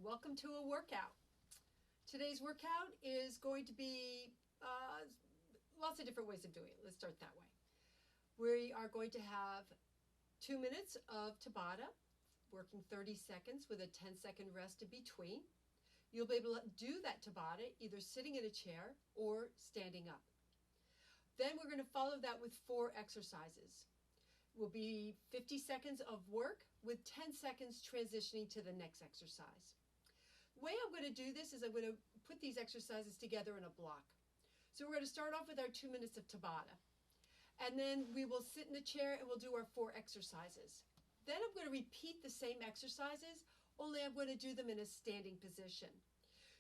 welcome to a workout. Today's workout is going to be lots of different ways of doing it. Let's start that way. We are going to have 2 minutes of Tabata, working 30 seconds with a 10-second rest in between. You'll be able to do that Tabata either sitting in a chair or standing up. Then we're going to follow that with 4 exercises. Will be 50 seconds of work with 10 seconds transitioning to the next exercise. The way I'm going to do this is I'm going to put these exercises together in a block. So we're going to start off with our 2 minutes of Tabata. And then we will sit in the chair and we'll do our 4 exercises. Then I'm going to repeat the same exercises, only I'm going to do them in a standing position.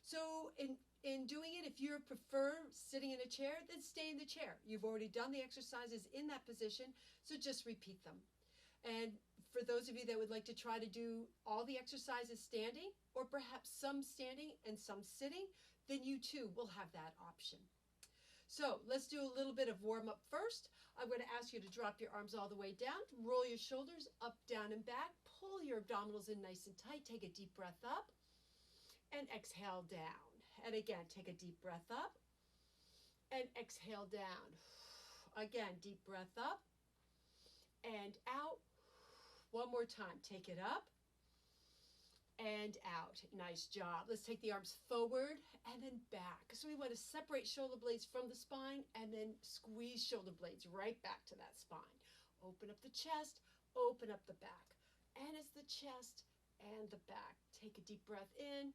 So in doing it, if you prefer sitting in a chair, then stay in the chair. You've already done the exercises in that position, so just repeat them. And for those of you that would like to try to do all the exercises standing, or perhaps some standing and some sitting, then you too will have that option. So let's do a little bit of warm up first. I'm going to ask you to drop your arms all the way down, roll your shoulders up, down, and back, pull your abdominals in nice and tight, take a deep breath up, and exhale down. And again, take a deep breath up, and exhale down. Again, deep breath up, and out. One more time, take it up, and out. Nice job. Let's take the arms forward and then back. So we want to separate shoulder blades from the spine and then squeeze shoulder blades right back to that spine. Open up the chest, open up the back. And it's the chest and the back. Take a deep breath in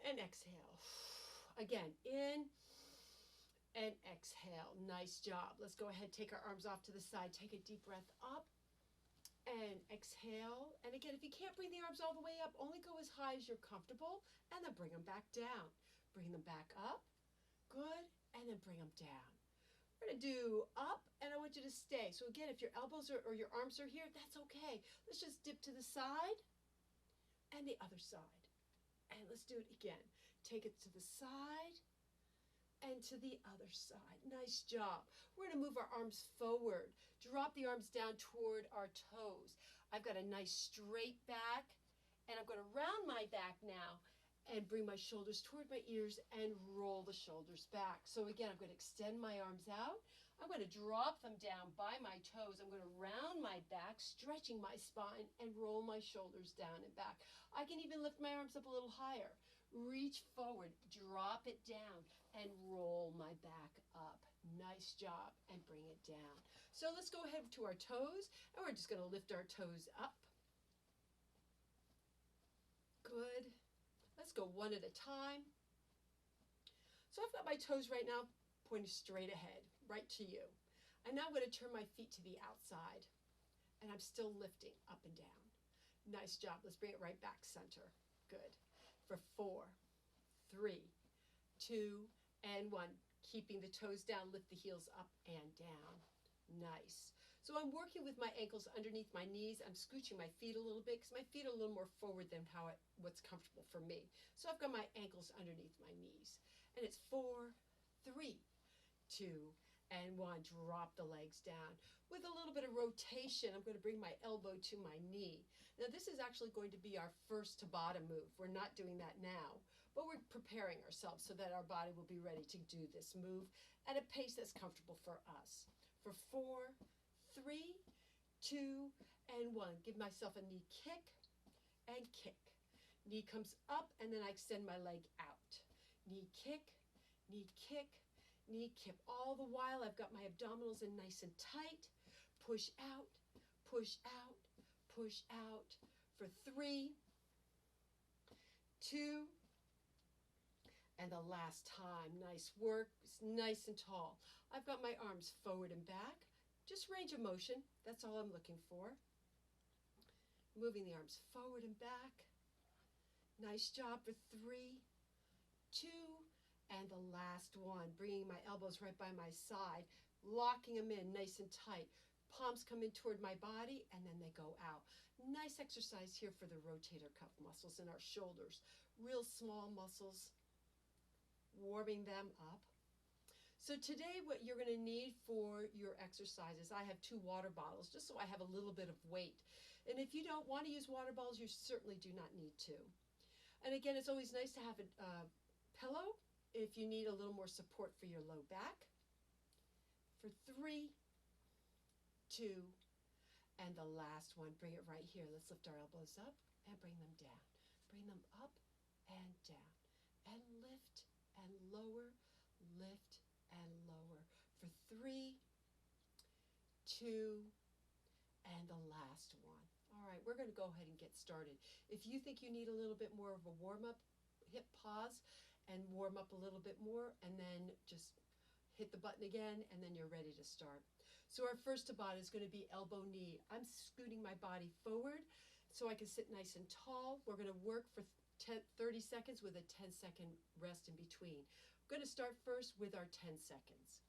and exhale. Again, in and exhale. Nice job. Let's go ahead, take our arms off to the side. Take a deep breath up and exhale. And again, if you can't bring the arms all the way up, only go as high as you're comfortable and then bring them back down. Bring them back up. Good. And then bring them down. We're going to do up, and I want you to stay. So again, if your elbows or your arms are here, that's okay. Let's just dip to the side and the other side. And let's do it again. Take it to the side and to the other side. Nice job. We're going to move our arms forward. Drop the arms down toward our toes. I've got a nice straight back, and I'm going to round my back now and bring my shoulders toward my ears and roll the shoulders back. So again, I'm going to extend my arms out. I'm going to drop them down by my toes. I'm going to round my back, stretching my spine, and roll my shoulders down and back. I can even lift my arms up a little higher. Reach forward, drop it down, and roll my back up. Nice job, and bring it down. So let's go ahead to our toes, and we're just going to lift our toes up. Good. Let's go one at a time. So I've got my toes right now pointing straight ahead, right to you. And now I'm going to turn my feet to the outside. And I'm still lifting up and down. Nice job. Let's bring it right back center. Good. For 4, 3, 2, and 1. Keeping the toes down, lift the heels up and down. Nice. So I'm working with my ankles underneath my knees. I'm scooching my feet a little bit because my feet are a little more forward than what's comfortable for me. So I've got my ankles underneath my knees. And it's 4, 3, 2, and 1. Drop the legs down. With a little bit of rotation, I'm going to bring my elbow to my knee. Now this is actually going to be our first Tabata move. We're not doing that now, but we're preparing ourselves so that our body will be ready to do this move at a pace that's comfortable for us. For 4, 3, 2, and 1. Give myself a knee kick and kick. Knee comes up and then I extend my leg out. Knee kick, knee kick, knee kick. All the while I've got my abdominals in nice and tight. Push out, push out, push out. For 3, 2, and the last time. Nice work. It's nice and tall. I've got my arms forward and back. Just range of motion. That's all I'm looking for. Moving the arms forward and back. Nice job for 3, 2, and the last one. Bringing my elbows right by my side. Locking them in nice and tight. Palms come in toward my body and then they go out. Nice exercise here for the rotator cuff muscles in our shoulders. Real small muscles. Warming them up. So today what you're going to need for your exercises, I have 2 water bottles just so I have a little bit of weight. And if you don't want to use water bottles, you certainly do not need to. And again, it's always nice to have a pillow if you need a little more support for your low back. For 3, 2, and the last one. Bring it right here. Let's lift our elbows up and bring them down. Bring them up and down. And lift and lower, lift and lower. For 3, 2, and the last one. All right, we're going to go ahead and get started. If you think you need a little bit more of a warm-up, hit pause and warm up a little bit more, and then just hit the button again, and then you're ready to start. So our first Tabata is going to be elbow knee. I'm scooting my body forward so I can sit nice and tall. We're going to work for 30 seconds with a 10-second rest in between. We're going to start first with our 10 seconds.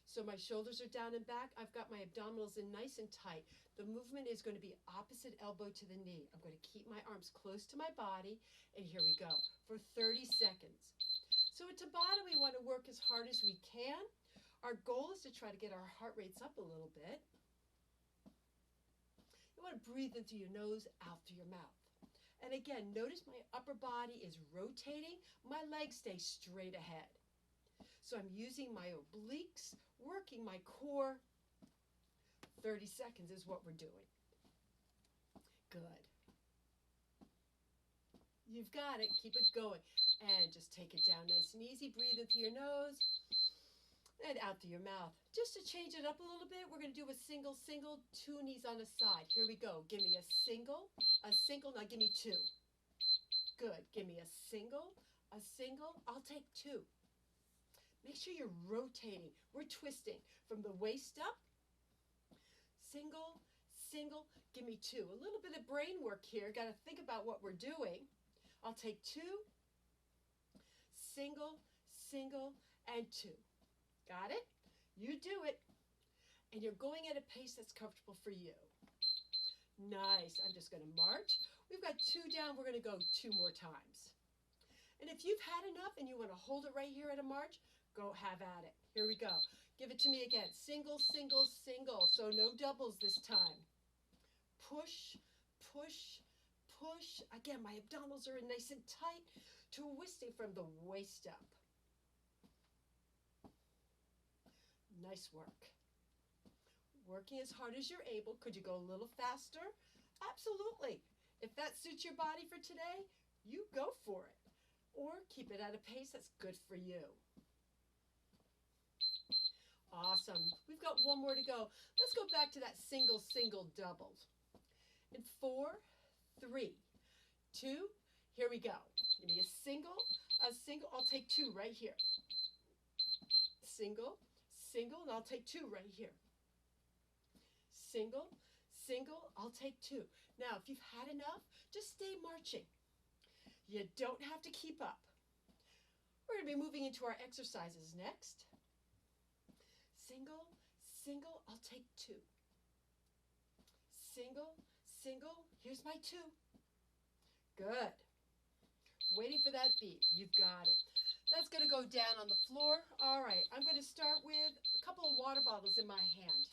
So my shoulders are down and back. I've got my abdominals in nice and tight. The movement is going to be opposite elbow to the knee. I'm going to keep my arms close to my body, and here we go for 30 seconds. So at Tabata, we want to work as hard as we can. Our goal is to try to get our heart rates up a little bit. You want to breathe in through your nose, out through your mouth. And again, notice my upper body is rotating. My legs stay straight ahead. So I'm using my obliques, working my core. 30 seconds is what we're doing. Good. You've got it. Keep it going. And just take it down nice and easy. Breathe in through your nose and out through your mouth. Just to change it up a little bit, we're going to do a single, single, 2 knees on a side. Here we go. Give me a single. Now give me 2. Good. Give me a single. I'll take 2. Make sure you're rotating. We're twisting from the waist up. Single, single. Give me 2. A little bit of brain work here. Got to think about what we're doing. I'll take 2. Single, single, and 2. Got it? You do it. And you're going at a pace that's comfortable for you. Nice. I'm just going to march. We've got 2 down. We're going to go 2 more times. And if you've had enough and you want to hold it right here at a march, go have at it. Here we go. Give it to me again. Single, single, single. So no doubles this time. Push, push, push. Again, my abdominals are in nice and tight. Twisting from the waist up. Nice work. Working as hard as you're able. Could you go a little faster? Absolutely. If that suits your body for today, you go for it. Or keep it at a pace that's good for you. Awesome. We've got 1 more to go. Let's go back to that single, single, doubled. In 4, 3, 2, here we go. Give me a single. I'll take 2 right here. Single, single, and I'll take 2 right here. Single, single, I'll take 2. Now, if you've had enough, just stay marching. You don't have to keep up. We're going to be moving into our exercises next. Single, single, I'll take 2. Single, single, here's my 2. Good. Waiting for that beat. You've got it. That's going to go down on the floor. All right, I'm going to start with a couple of water bottles in my hand.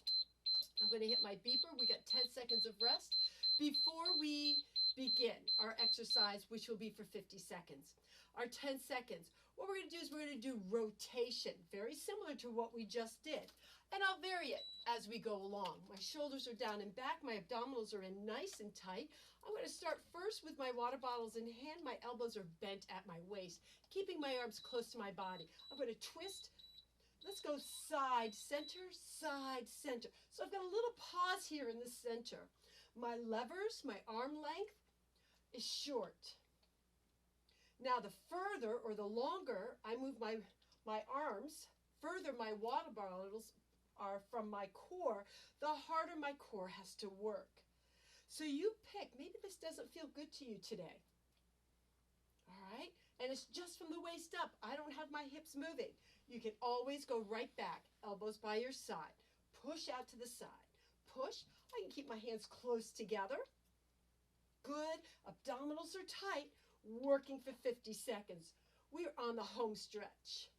I'm going to hit my beeper. We got 10 seconds of rest before we begin our exercise, which will be for 50 seconds. Our 10 seconds. What we're going to do is we're going to do rotation, very similar to what we just did. And I'll vary it as we go along. My shoulders are down and back. My abdominals are in nice and tight. I'm going to start first with my water bottles in hand. My elbows are bent at my waist, keeping my arms close to my body. I'm going to twist. Let's go side, center, side, center. So I've got a little pause here in the center. My levers, my arm length is short. Now the further or the longer I move my arms, further my water bottles are from my core, the harder my core has to work. So you pick. Maybe this doesn't feel good to you today. All right? And it's just from the waist up. I don't have my hips moving. You can always go right back. Elbows by your side. Push out to the side. Push. I can keep my hands close together. Good. Abdominals are tight. Working for 50 seconds. We're on the home stretch.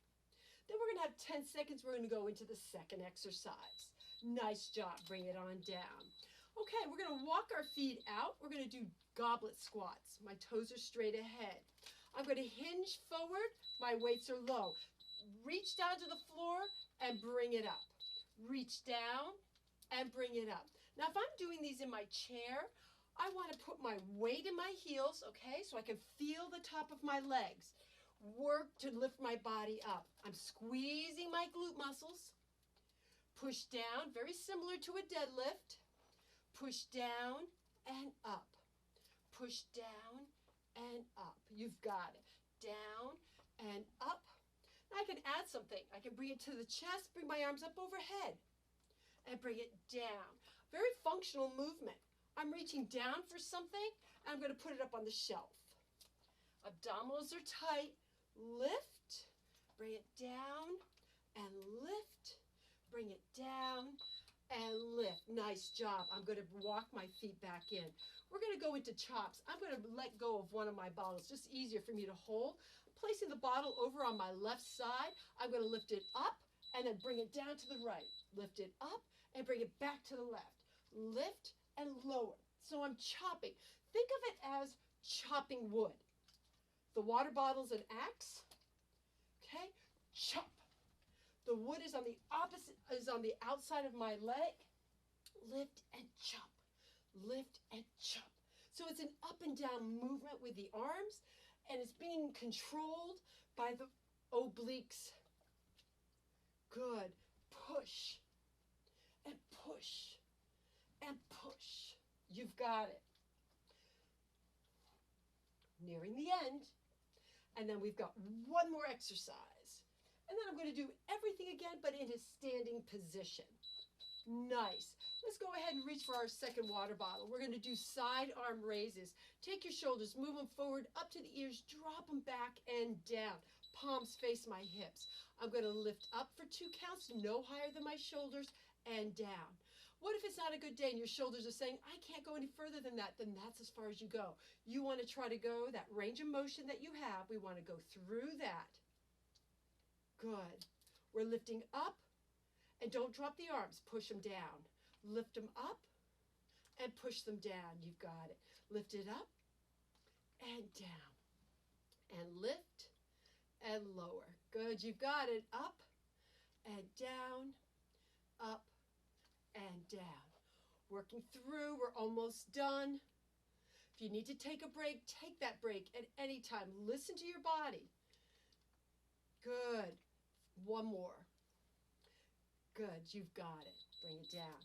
Then we're going to have 10 seconds. We're going to go into the second exercise. Nice job. Bring it on down. Okay, we're going to walk our feet out. We're going to do goblet squats. My toes are straight ahead. I'm going to hinge forward. My weights are low. Reach down to the floor and bring it up. Reach down and bring it up. Now, if I'm doing these in my chair, I want to put my weight in my heels, okay, so I can feel the top of my legs. Work to lift my body up. I'm squeezing my glute muscles. Push down, very similar to a deadlift. Push down and up. Push down and up. You've got it. Down and up. Now I can add something. I can bring it to the chest, bring my arms up overhead, and bring it down. Very functional movement. I'm reaching down for something, and I'm going to put it up on the shelf. Abdominals are tight. Lift, bring it down, and lift, bring it down, and lift. Nice job. I'm going to walk my feet back in. We're going to go into chops. I'm going to let go of one of my bottles, just easier for me to hold. Placing the bottle over on my left side, I'm going to lift it up and then bring it down to the right. Lift it up and bring it back to the left. Lift and lower. So I'm chopping. Think of it as chopping wood. The water bottle's an axe. Okay? Chop. The wood is on the opposite, is on the outside of my leg. Lift and chop. Lift and chop. So it's an up and down movement with the arms, and it's being controlled by the obliques. Good. Push and push and push. You've got it. Nearing the end. And then we've got one more exercise. And then I'm going to do everything again, but in a standing position. Nice. Let's go ahead and reach for our second water bottle. We're going to do side arm raises. Take your shoulders, move them forward, up to the ears, drop them back and down. Palms face my hips. I'm going to lift up for 2 counts, no higher than my shoulders, and down. What if it's not a good day and your shoulders are saying, I can't go any further than that? Then that's as far as you go. You want to try to go that range of motion that you have. We want to go through that. Good. We're lifting up, and don't drop the arms. Push them down. Lift them up and push them down. You've got it. Lift it up and down. And lift and lower. Good. You've got it. Up and down. Up and down. Working through. We're almost done. If you need to take a break, take that break at any time. Listen to your body. Good. One more. Good. You've got it. Bring it down.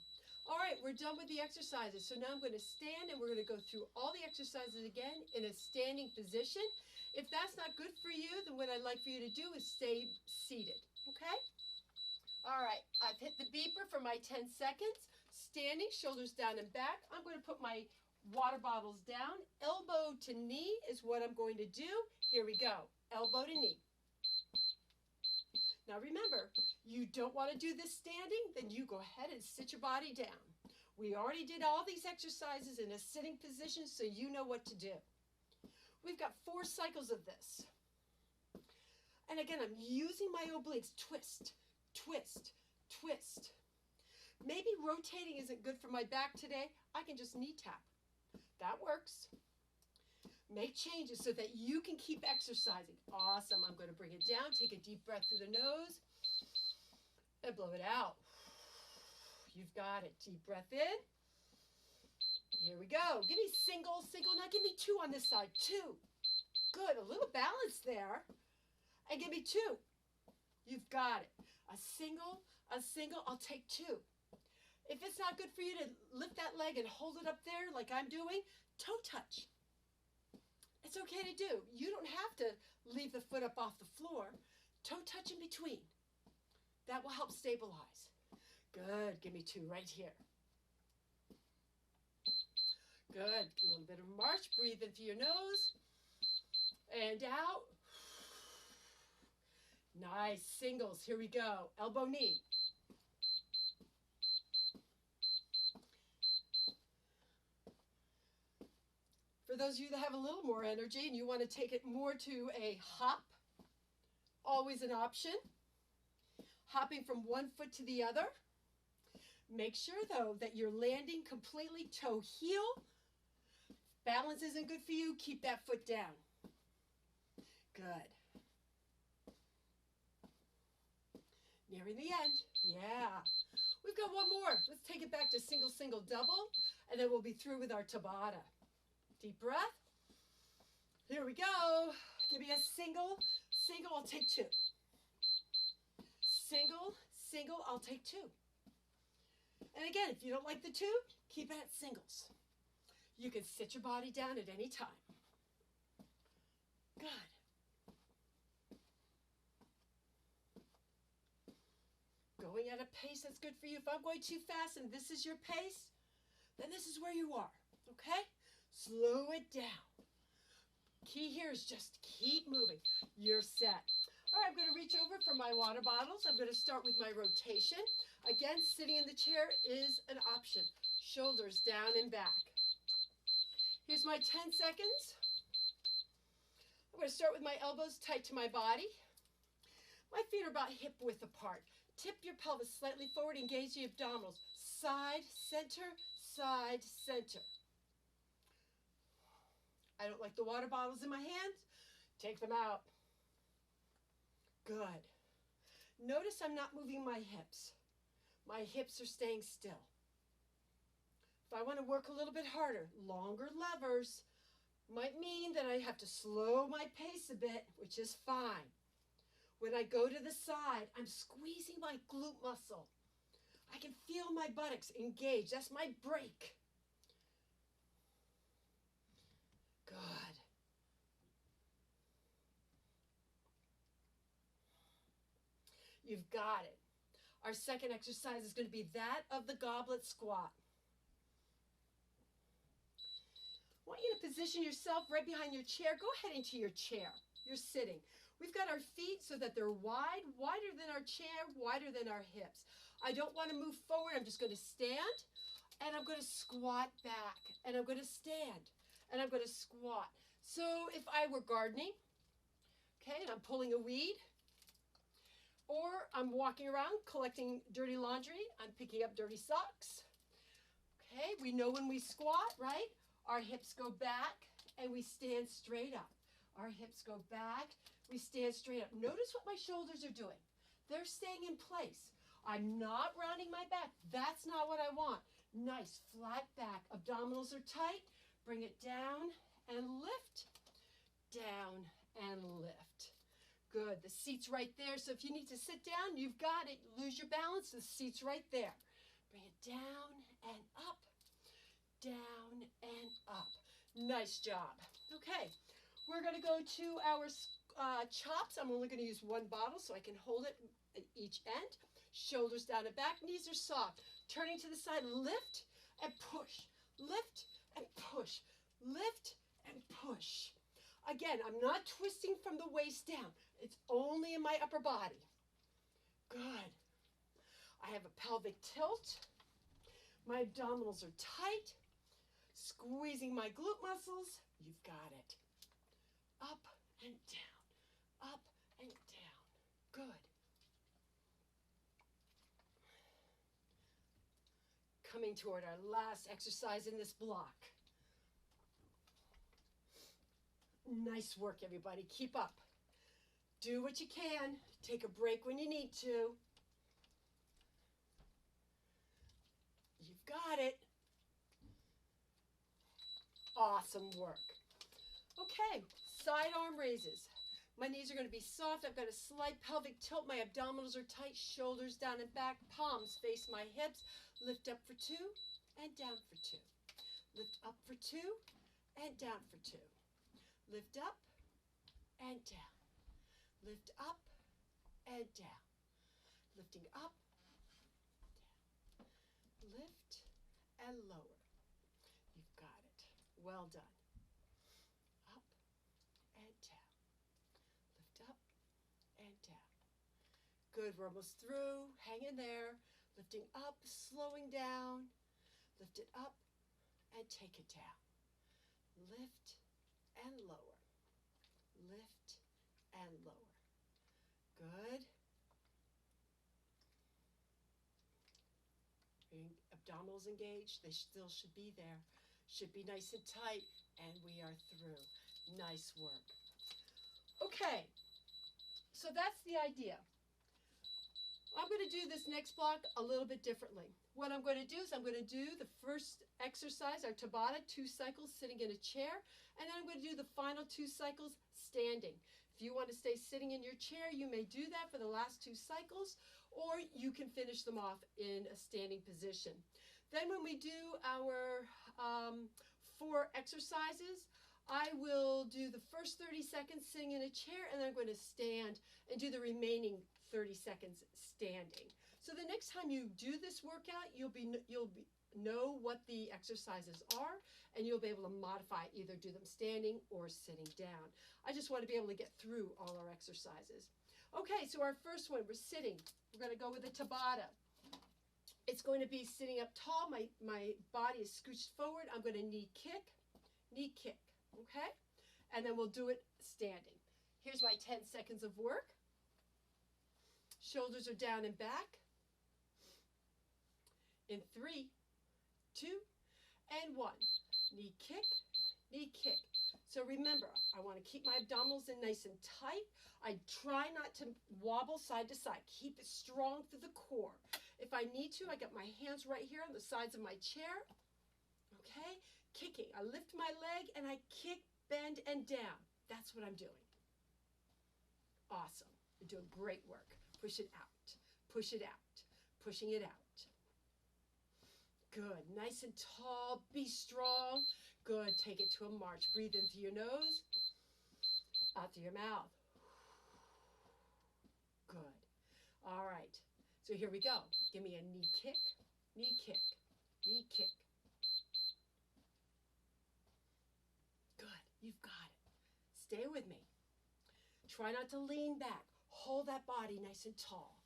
All right, we're done with the exercises. So now I'm going to stand and we're going to go through all the exercises again in a standing position. If that's not good for you, then what I'd like for you to do is stay seated. Okay? All right, I've hit the beeper for my 10 seconds. Standing, shoulders down and back. I'm going to put my water bottles down. Elbow to knee is what I'm going to do. Here we go. Elbow to knee. Now remember, you don't want to do this standing, then you go ahead and sit your body down. We already did all these exercises in a sitting position, so you know what to do. We've got 4 cycles of this. And again, I'm using my obliques. Twist, twist, twist. Maybe rotating isn't good for my back today. I can just knee tap. That works. Make changes so that you can keep exercising. Awesome. I'm going to bring it down. Take a deep breath through the nose and blow it out. You've got it. Deep breath in. Here we go. Give me single, single. Now give me 2 on this side. 2. Good. A little balance there. And give me 2. You've got it. A single, a single. I'll take 2. If it's not good for you to lift that leg and hold it up there like I'm doing, toe touch. It's okay to do. You don't have to leave the foot up off the floor. Toe touch in between. That will help stabilize. Good. Give me 2 right here. Good. A little bit of march. Breathe in through your nose. And out. Nice. Singles. Here we go. Elbow, knee. For those of you that have a little more energy and you want to take it more to a hop, always an option. Hopping from one foot to the other. Make sure though that you're landing completely toe heel. Balance isn't good for you, keep that foot down. Good. Nearing the end. Yeah. We've got one more. Let's take it back to single, single, double, and then we'll be through with our Tabata. Deep breath. Here we go. Give me a single, single, I'll take two. Single, single, I'll take two. And again, if you don't like the two, keep it at singles. You can sit your body down at any time. Good. Going at a pace that's good for you. If I'm going too fast and this is your pace, then this is where you are, okay? Slow it down. Key here is just keep moving. You're set. All right, I'm going to reach over for my water bottles. I'm going to start with my rotation. Again, sitting in the chair is an option. Shoulders down and back. Here's my 10 seconds. I'm going to start with my elbows tight to my body. My feet are about hip width apart. Tip your pelvis slightly forward, engage the abdominals. Side, center, side, center. I don't like the water bottles in my hands. Take them out. Good. Notice I'm not moving my hips. My hips are staying still. If I want to work a little bit harder, longer levers might mean that I have to slow my pace a bit, which is fine. When I go to the side, I'm squeezing my glute muscle. I can feel my buttocks engage. That's my break. Good. You've got it. Our second exercise is going to be that of the goblet squat. I want you to position yourself right behind your chair. Go ahead into your chair. You're sitting. We've got our feet so that they're wide, wider than our chair, wider than our hips. I don't want to move forward. I'm just going to stand, and I'm going to squat back, and I'm going to stand, and I'm going to squat. So if I were gardening, okay, and I'm pulling a weed, or I'm walking around collecting dirty laundry, I'm picking up dirty socks. Okay, we know when we squat, right? Our hips go back, and we stand straight up. Our hips go back, we stand straight up. Notice what my shoulders are doing. They're staying in place. I'm not rounding my back. That's not what I want. Nice flat back. Abdominals are tight. Bring it down and lift. Down and lift. Good. The seat's right there. So if you need to sit down, you've got it. Lose your balance. The seat's right there. Bring it down and up. Down and up. Nice job. Okay. We're going to go to our chops. I'm only going to use one bottle so I can hold it at each end. Shoulders down and back. Knees are soft. Turning to the side. Lift and push. Lift and push. Lift and push. Again, I'm not twisting from the waist down. It's only in my upper body. Good. I have a pelvic tilt. My abdominals are tight. Squeezing my glute muscles. You've got it. Up and down. Up and down. Good. Coming toward our last exercise in this block. Nice work, everybody. Keep up. Do what you can. Take a break when you need to. You've got it. Awesome work. Okay, side arm raises. My knees are going to be soft. I've got a slight pelvic tilt. My abdominals are tight. Shoulders down and back. Palms face my hips. Lift up for 2 and down for 2. Lift up for 2 and down for 2. Lift up and down. Lift up and down. Lifting up, down. Lift and lower. You've got it. Well done. Up and down. Lift up and down. Good. We're almost through. Hang in there. Lifting up, slowing down. Lift it up and take it down. Lift and lower. Lift and lower. Good. Bring abdominals engaged. They still should be there. Should be nice and tight, and we are through. Nice work. Okay, so that's the idea. I'm going to do this next block a little bit differently. What I'm going to do is I'm going to do the first exercise, our Tabata, 2 cycles sitting in a chair, and then I'm going to do the final 2 cycles standing. If you want to stay sitting in your chair, you may do that for the last 2 cycles, or you can finish them off in a standing position. Then when we do our 4 exercises, I will do the first 30 seconds sitting in a chair, and then I'm going to stand and do the remaining 30 seconds standing. So the next time you do this workout, you'll know what the exercises are, and you'll be able to modify, either do them standing or sitting down. I just want to be able to get through all our exercises. Okay, so our first one, we're sitting. We're going to go with the Tabata. It's going to be sitting up tall. My body is scooched forward. I'm going to knee kick, okay? And then we'll do it standing. Here's my 10 seconds of work. Shoulders are down and back. In 3, 2, and 1. Knee kick, knee kick. So remember, I want to keep my abdominals in nice and tight. I try not to wobble side to side. Keep it strong through the core. If I need to, I got my hands right here on the sides of my chair. Okay? Kicking. I lift my leg and I kick, bend, and down. That's what I'm doing. Awesome. You're doing great work. Push it out. Push it out. Pushing it out. Good. Nice and tall. Be strong. Good. Take it to a march. Breathe in through your nose. Out through your mouth. Good. All right. So here we go. Give me a knee kick, knee kick, knee kick. Good. You've got it. Stay with me. Try not to lean back. Hold that body nice and tall.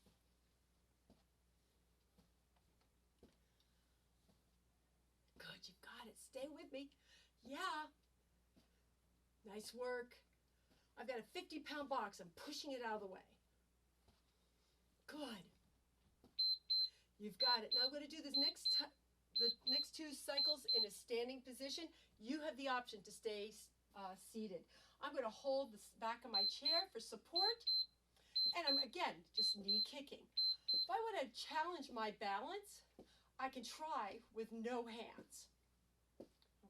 Good. You've got it. Stay with me. Yeah. Nice work. I've got a 50-pound box. I'm pushing it out of the way. Good. You've got it. Now I'm going to do this the next 2 cycles in a standing position. You have the option to stay seated. I'm going to hold the back of my chair for support. And I'm, again, just knee kicking. If I want to challenge my balance, I can try with no hands.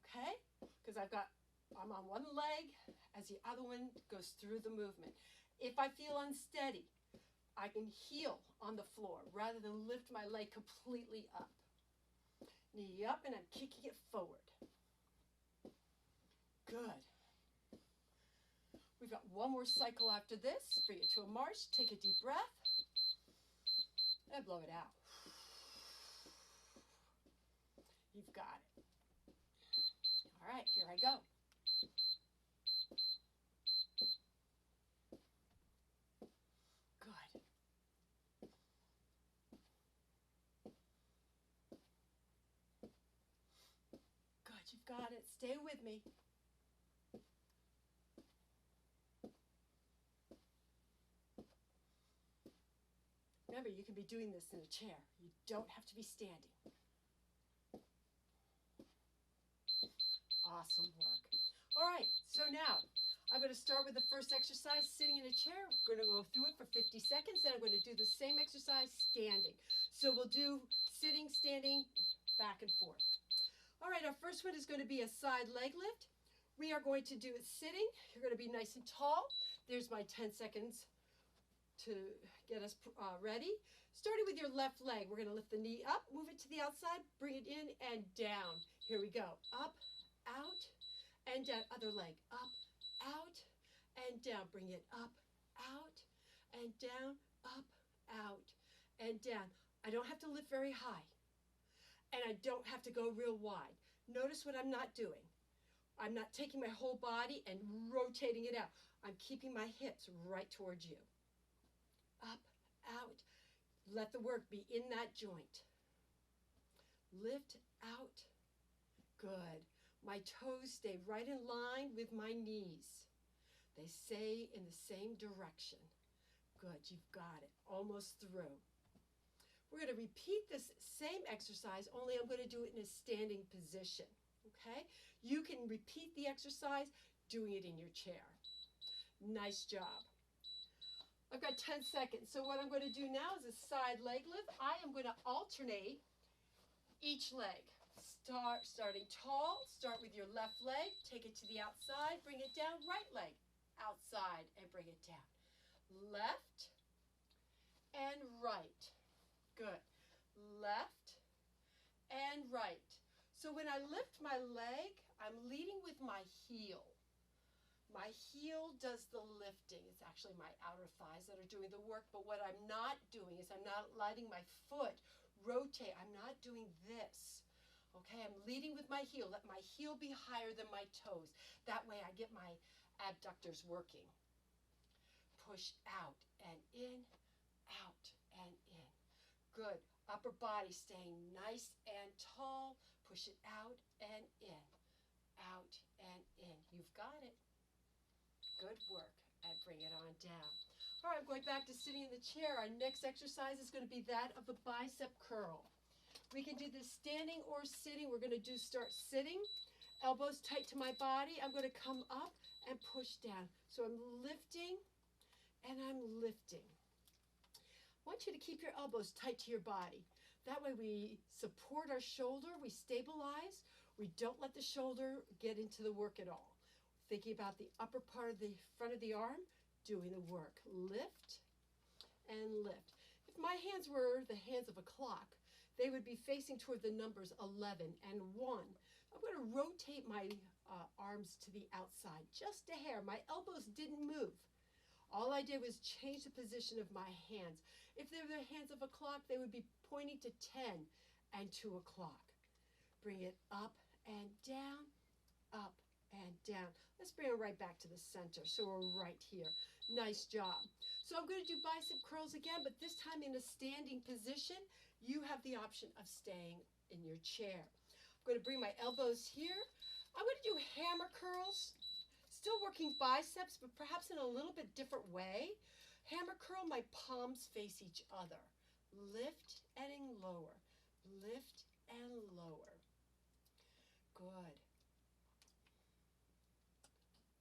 Okay? Because I'm on one leg as the other one goes through the movement. If I feel unsteady, I can heel on the floor rather than lift my leg completely up. Knee up, and I'm kicking it forward. Good. We've got one more cycle after this. Bring it to a march. Take a deep breath. And blow it out. You've got it. All right, here I go. Good. Good, you've got it. Stay with me. Remember, you can be doing this in a chair. You don't have to be standing. Awesome work. All right, so now I'm going to start with the first exercise, sitting in a chair. We're going to go through it for 50 seconds. Then I'm going to do the same exercise standing. So we'll do sitting, standing, back and forth. All right, our first one is going to be a side leg lift. We are going to do it sitting. You're going to be nice and tall. There's my 10 seconds to get us ready. Starting with your left leg, we're going to lift the knee up, move it to the outside, bring it in and down. Here we go. Up, out, and down. Other leg. Up, out, and down. Bring it up, out, and down, up, out, and down. I don't have to lift very high, and I don't have to go real wide. Notice what I'm not doing. I'm not taking my whole body and rotating it out. I'm keeping my hips right towards you. Up, out. Let the work be in that joint. Lift, out. Good. My toes stay right in line with my knees. They stay in the same direction. Good, you've got it. Almost through. We're going to repeat this same exercise, only I'm going to do it in a standing position. Okay? You can repeat the exercise doing it in your chair. Nice job. I've got 10 seconds. So what I'm going to do now is a side leg lift. I am going to alternate each leg. Starting tall, start with your left leg, take it to the outside, bring it down, right leg, outside, and bring it down. Left and right. Good. Left and right. So when I lift my leg, I'm leading with my heel. My heel does the lifting. It's actually my outer thighs that are doing the work, but what I'm not doing is I'm not letting my foot rotate. I'm not doing this. Okay, I'm leading with my heel. Let my heel be higher than my toes. That way I get my abductors working. Push out and in, out and in. Good. Upper body staying nice and tall. Push it out and in, out and in. You've got it. Good work. And bring it on down. All right, I'm going back to sitting in the chair. Our next exercise is going to be that of the bicep curl. We can do this standing or sitting. We're going to start sitting. Elbows tight to my body. I'm going to come up and push down. So I'm lifting and I'm lifting. I want you to keep your elbows tight to your body. That way we support our shoulder, we stabilize. We don't let the shoulder get into the work at all. Thinking about the upper part of the front of the arm, doing the work. Lift and lift. If my hands were the hands of a clock, they would be facing toward the numbers 11 and 1. I'm going to rotate my arms to the outside, just a hair. My elbows didn't move. All I did was change the position of my hands. If they were the hands of a clock, they would be pointing to 10 and 2 o'clock. Bring it up and down, up and down. Let's bring it right back to the center. So we're right here. Nice job. So I'm going to do bicep curls again, but this time in a standing position. You have the option of staying in your chair. I'm going to bring my elbows here. I'm going to do hammer curls. Still working biceps, but perhaps in a little bit different way. Hammer curl, my palms face each other. Lift and lower. Lift and lower. Good.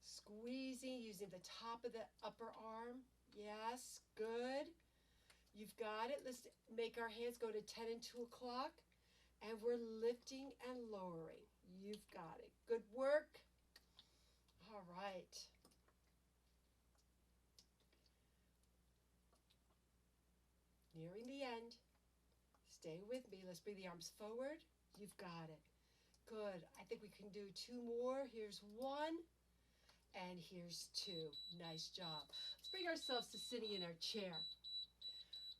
Squeezing, using the top of the upper arm. Yes, good. You've got it. Let's make our hands go to 10 and 2 o'clock. And we're lifting and lowering. You've got it. Good work. All right. Nearing the end. Stay with me. Let's bring the arms forward. You've got it. Good. I think we can do 2 more. Here's 1. And here's 2. Nice job. Let's bring ourselves to sitting in our chair.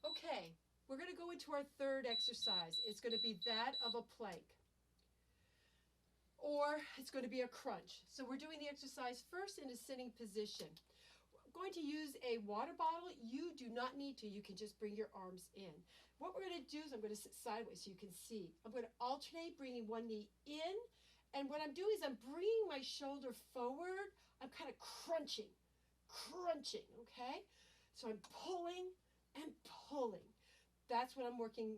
Okay, we're going to go into our third exercise. It's going to be that of a plank. Or it's going to be a crunch. So we're doing the exercise first in a sitting position. I'm going to use a water bottle. You do not need to. You can just bring your arms in. What we're going to do is I'm going to sit sideways so you can see. I'm going to alternate bringing one knee in. And what I'm doing is I'm bringing my shoulder forward. I'm kind of crunching, okay? So I'm pulling and pulling. That's what I'm wanting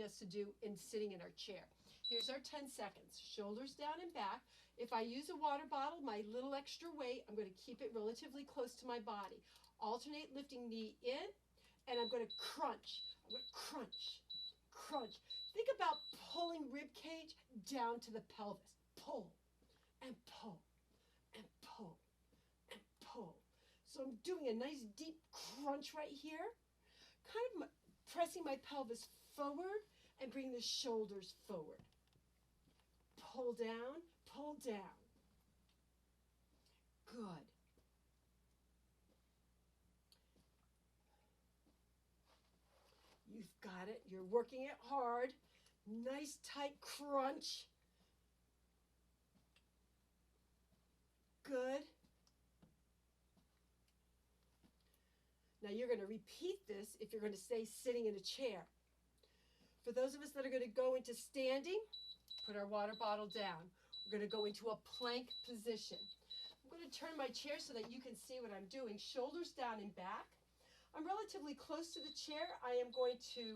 us to do in sitting in our chair. Here's our 10 seconds. Shoulders down and back. If I use a water bottle, my little extra weight, I'm going to keep it relatively close to my body. Alternate lifting knee in, and I'm going to crunch. I'm going to crunch, crunch. Think about pulling rib cage down to the pelvis. Pull and pull and pull and pull. So I'm doing a nice deep crunch right here. Kind of pressing my pelvis forward and bring the shoulders forward. Pull down, pull down. Good. You've got it. You're working it hard. Nice tight crunch. Good. Now you're going to repeat this if you're going to stay sitting in a chair. For those of us that are going to go into standing, put our water bottle down. We're going to go into a plank position. I'm going to turn my chair so that you can see what I'm doing. Shoulders down and back. I'm relatively close to the chair. I am going to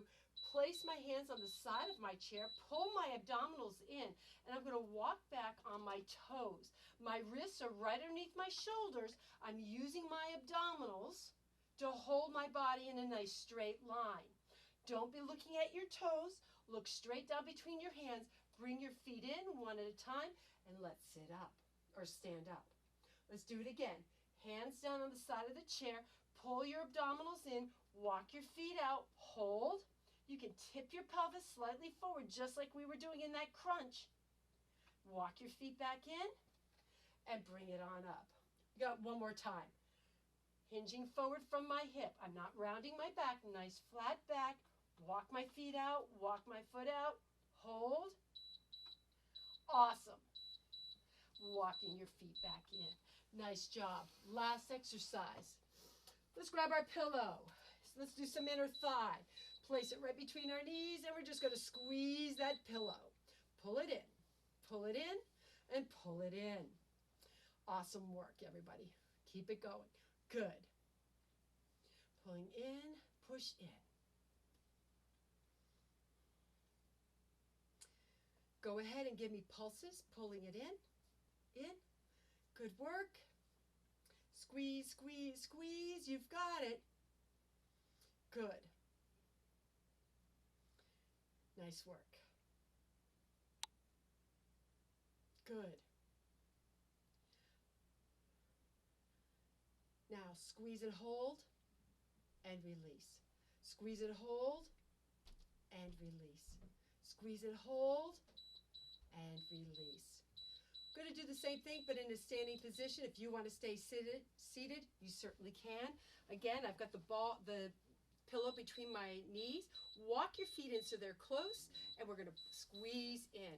place my hands on the side of my chair, pull my abdominals in, and I'm going to walk back on my toes. My wrists are right underneath my shoulders. I'm using my abdominals to hold my body in a nice straight line. Don't be looking at your toes. Look straight down between your hands. Bring your feet in one at a time, and let's sit up or stand up. Let's do it again. Hands down on the side of the chair. Pull your abdominals in. Walk your feet out. Hold. You can tip your pelvis slightly forward, just like we were doing in that crunch. Walk your feet back in and bring it on up. We got one more time. Hinging forward from my hip. I'm not rounding my back. Nice flat back. Walk my feet out. Walk my foot out. Hold. Awesome. Walking your feet back in. Nice job. Last exercise. Let's grab our pillow. So let's do some inner thigh. Place it right between our knees, and we're just going to squeeze that pillow. Pull it in. Pull it in, and pull it in. Awesome work, everybody. Keep it going. Good. Pulling in, push in. Go ahead and give me pulses, pulling it in. Good work. Squeeze, squeeze, squeeze. You've got it. Good. Nice work. Good. Now squeeze and hold and release. Squeeze and hold and release. Squeeze and hold and release. I'm going to do the same thing but in a standing position. If you want to stay seated, you certainly can. Again, I've got the pillow between my knees. Walk your feet in so they're close, and we're going to squeeze in.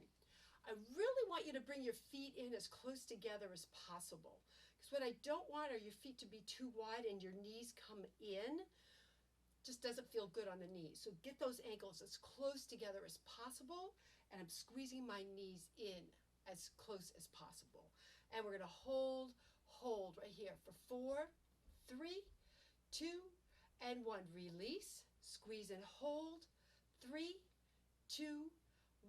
I really want you to bring your feet in as close together as possible, because what I don't want are your feet to be too wide and your knees come in. Just doesn't feel good on the knees. So get those ankles as close together as possible, and I'm squeezing my knees in as close as possible. And we're going to hold right here for 4, 3, 2, and 1. Release, squeeze and hold. 3, 2,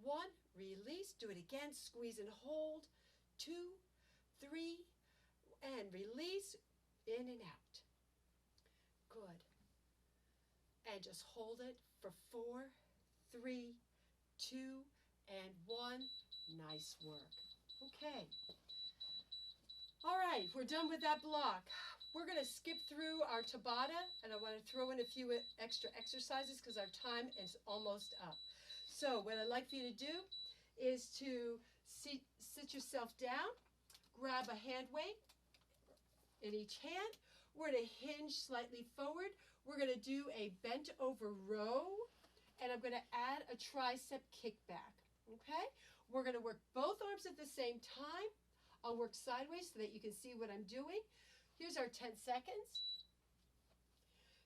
1. Release. Do it again. Squeeze and hold. 2, 3, and release. In and out. Good. And just hold it for 4, 3, 2, and 1. Nice work. Okay. All right, we're done with that block. We're going to skip through our Tabata, and I want to throw in a few extra exercises because our time is almost up. So what I'd like for you to do is to sit yourself down, grab a hand weight in each hand. We're going to hinge slightly forward. We're going to do a bent over row, and I'm going to add a tricep kickback. Okay? We're going to work both arms at the same time. I'll work sideways so that you can see what I'm doing. Here's our 10 seconds.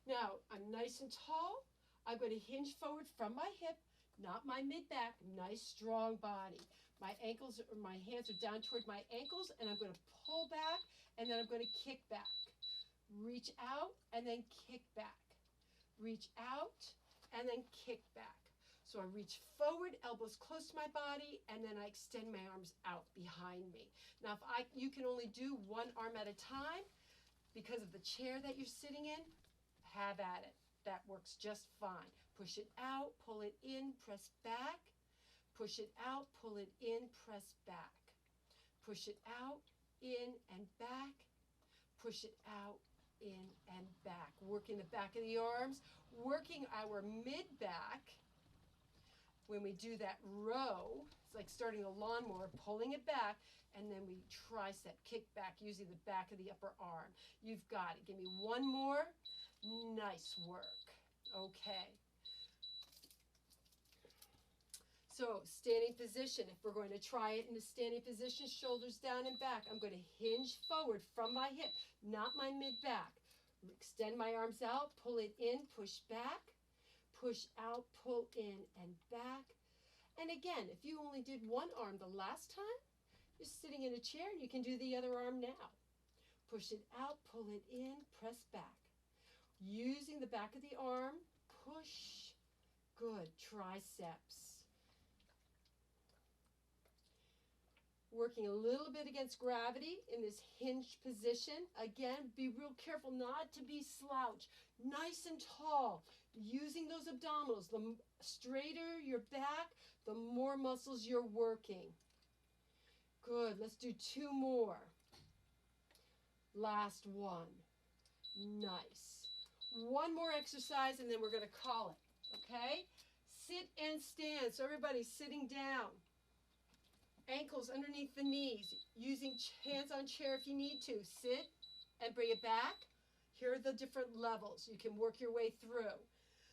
Now, I'm nice and tall. I'm going to hinge forward from my hip, not my mid-back. Nice, strong body. My hands are down toward my ankles, and I'm going to pull back, and then I'm going to kick back. Reach out, and then kick back. Reach out, and then kick back. So I reach forward, elbows close to my body, and then I extend my arms out behind me. Now, you can only do one arm at a time because of the chair that you're sitting in, have at it. That works just fine. Push it out, pull it in, press back. Push it out, pull it in, press back. Push it out, in and back. Push it out, in and back. Working the back of the arms, working our mid-back. When we do that row, it's like starting a lawnmower, pulling it back, and then we tricep kick back using the back of the upper arm. You've got it. Give me one more. Nice work. Okay. So standing position. If we're going to try it in a standing position, shoulders down and back, I'm going to hinge forward from my hip, not my mid-back. Extend my arms out, pull it in, push back. Push out, pull in and back. And again, if you only did one arm the last time, you're sitting in a chair and you can do the other arm now. Push it out, pull it in, press back. Using the back of the arm, push Good. Triceps. Working a little bit against gravity in this hinged position. Again, be real careful not to be slouched. Nice and tall. Using those abdominals. The straighter your back, the more muscles you're working. Good. Let's do 2 more. Last one. Nice. One more exercise and then we're going to call it. Okay? Sit and stand. So everybody's sitting down. Ankles underneath the knees. Using hands on chair if you need to. Sit and bring it back. Here are the different levels. You can work your way through.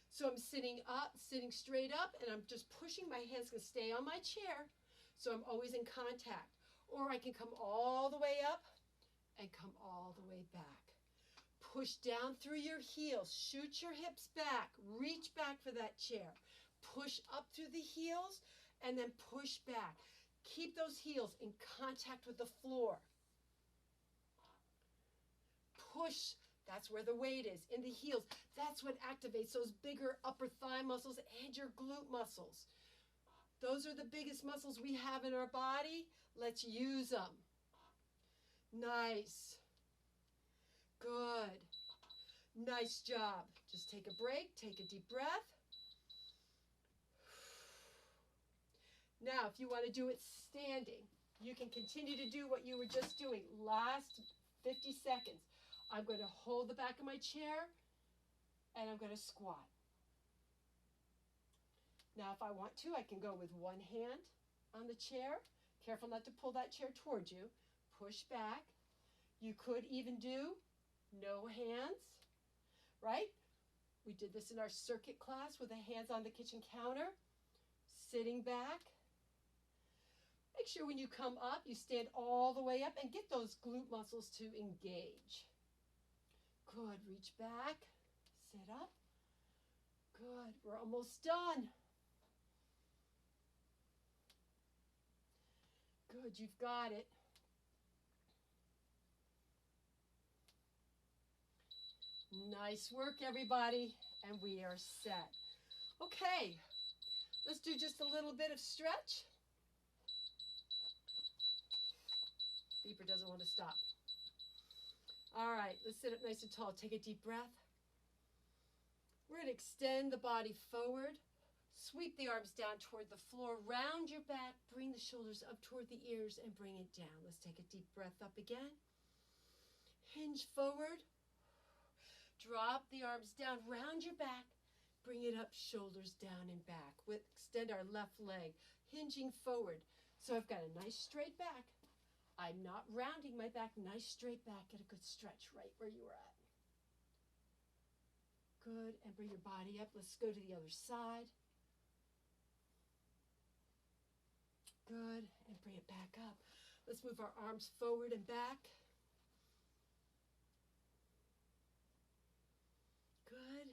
So I'm sitting up, sitting straight up, and I'm just pushing. My hands can stay on my chair, so I'm always in contact. Or I can come all the way up and come all the way back. Push down through your heels. Shoot your hips back. Reach back for that chair. Push up through the heels and then push back. Keep those heels in contact with the floor. Push. That's where the weight is, in the heels. That's what activates those bigger upper thigh muscles and your glute muscles. Those are the biggest muscles we have in our body. Let's use them. Nice. Good. Nice job. Just take a break. Take a deep breath. Now, if you want to do it standing, you can continue to do what you were just doing. Last 50 seconds. I'm going to hold the back of my chair, and I'm going to squat. Now, if I want to, I can go with one hand on the chair. Careful not to pull that chair towards you. Push back. You could even do no hands, right? We did this in our circuit class with the hands on the kitchen counter. Sitting back. Make sure when you come up, you stand all the way up and get those glute muscles to engage. Good. Reach back. Sit up. Good. We're almost done. Good. You've got it. Nice work, everybody. And we are set. Okay. Let's do just a little bit of stretch. Beeper doesn't want to stop. All right, let's sit up nice and tall. Take a deep breath. We're going to extend the body forward. Sweep the arms down toward the floor. Round your back. Bring the shoulders up toward the ears and bring it down. Let's take a deep breath up again. Hinge forward. Drop the arms down. Round your back. Bring it up, shoulders down and back. We'll extend our left leg. Hinging forward. So I've got a nice straight back. I'm not rounding my back. Nice straight back. Get a good stretch right where you were at. Good. And bring your body up. Let's go to the other side. Good. And bring it back up. Let's move our arms forward and back. Good.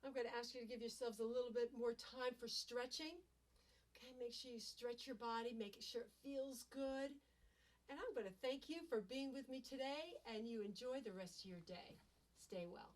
I'm going to ask you to give yourselves a little bit more time for stretching. Okay, make sure you stretch your body, make sure it feels good. And I'm going to thank you for being with me today, and you enjoy the rest of your day. Stay well.